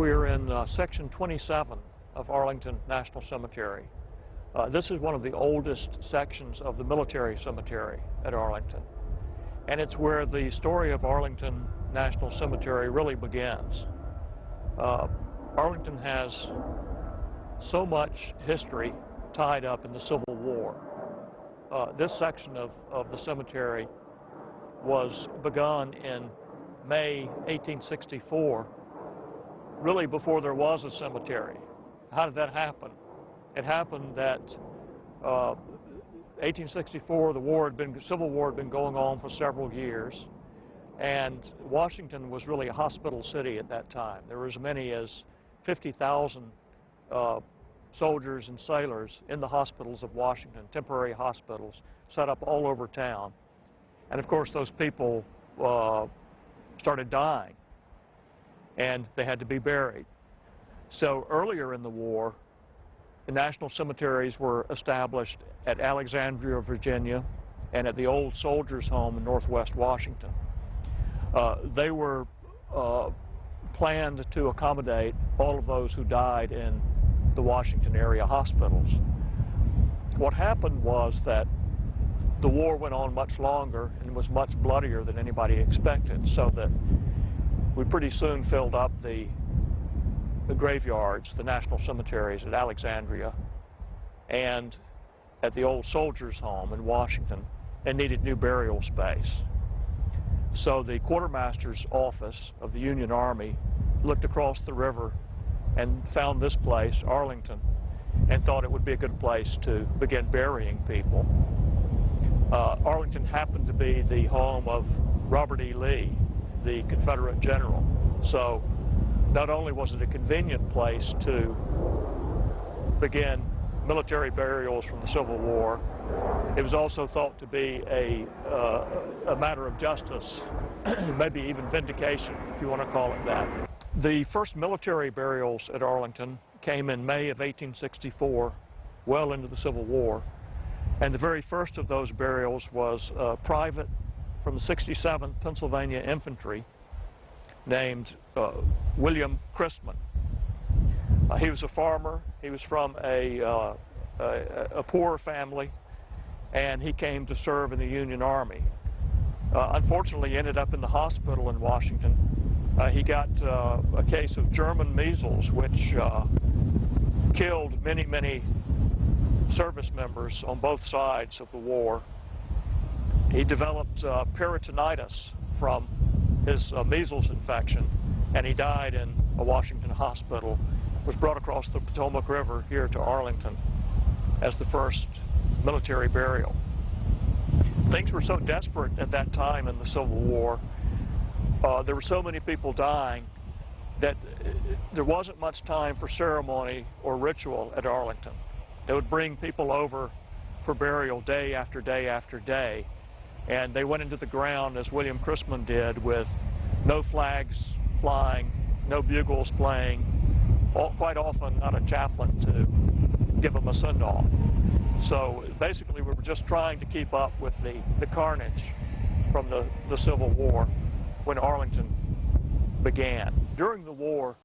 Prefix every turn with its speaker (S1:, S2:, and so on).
S1: We're in section 27 of Arlington National Cemetery. This is one of the oldest sections of the military cemetery at Arlington. And it's where the story of Arlington National Cemetery really begins. Arlington has so much history tied up in the Civil War. This section of the cemetery was begun in May 1864, really before there was a cemetery. How did that happen? It happened that 1864, the Civil War had been going on for several years, and Washington was really a hospital city at that time. There were as many as 50,000 soldiers and sailors in the hospitals of Washington, temporary hospitals set up all over town. And of course those people started dying, and they had to be buried. So earlier in the war, the national cemeteries were established at Alexandria, Virginia, and at the old soldiers' home in Northwest Washington. They were planned to accommodate all of those who died in the Washington area hospitals. What happened was that the war went on much longer and was much bloodier than anybody expected, so that we pretty soon filled up the graveyards, the national cemeteries at Alexandria and at the old soldiers' home in Washington, and needed new burial space. So the quartermaster's office of the Union Army looked across the river and found this place, Arlington, and thought it would be a good place to begin burying people. Arlington happened to be the home of Robert E. Lee, the Confederate general. So not only was it a convenient place to begin military burials from the Civil War, it was also thought to be a matter of justice, maybe even vindication, if you want to call it that. The first military burials at Arlington came in May of 1864, well into the Civil War. And the very first of those burials was a private from the 67th Pennsylvania Infantry named William Christman. He was a farmer. He was from a poor family, and he came to serve in the Union Army. Unfortunately, he ended up in the hospital in Washington. He got a case of German measles, which killed many service members on both sides of the war. He developed peritonitis from his measles infection, and he died in a Washington hospital. Was brought across the Potomac River here to Arlington as the first military burial. Things were so desperate at that time in the Civil War. There were so many people dying that there wasn't much time for ceremony or ritual at Arlington. They would bring people over for burial day after day after day, and they went into the ground, as William Christman did, with no flags flying, no bugles playing, quite often not a chaplain to give them a send-off. So basically we were just trying to keep up with the carnage from the Civil War when Arlington began. During the war,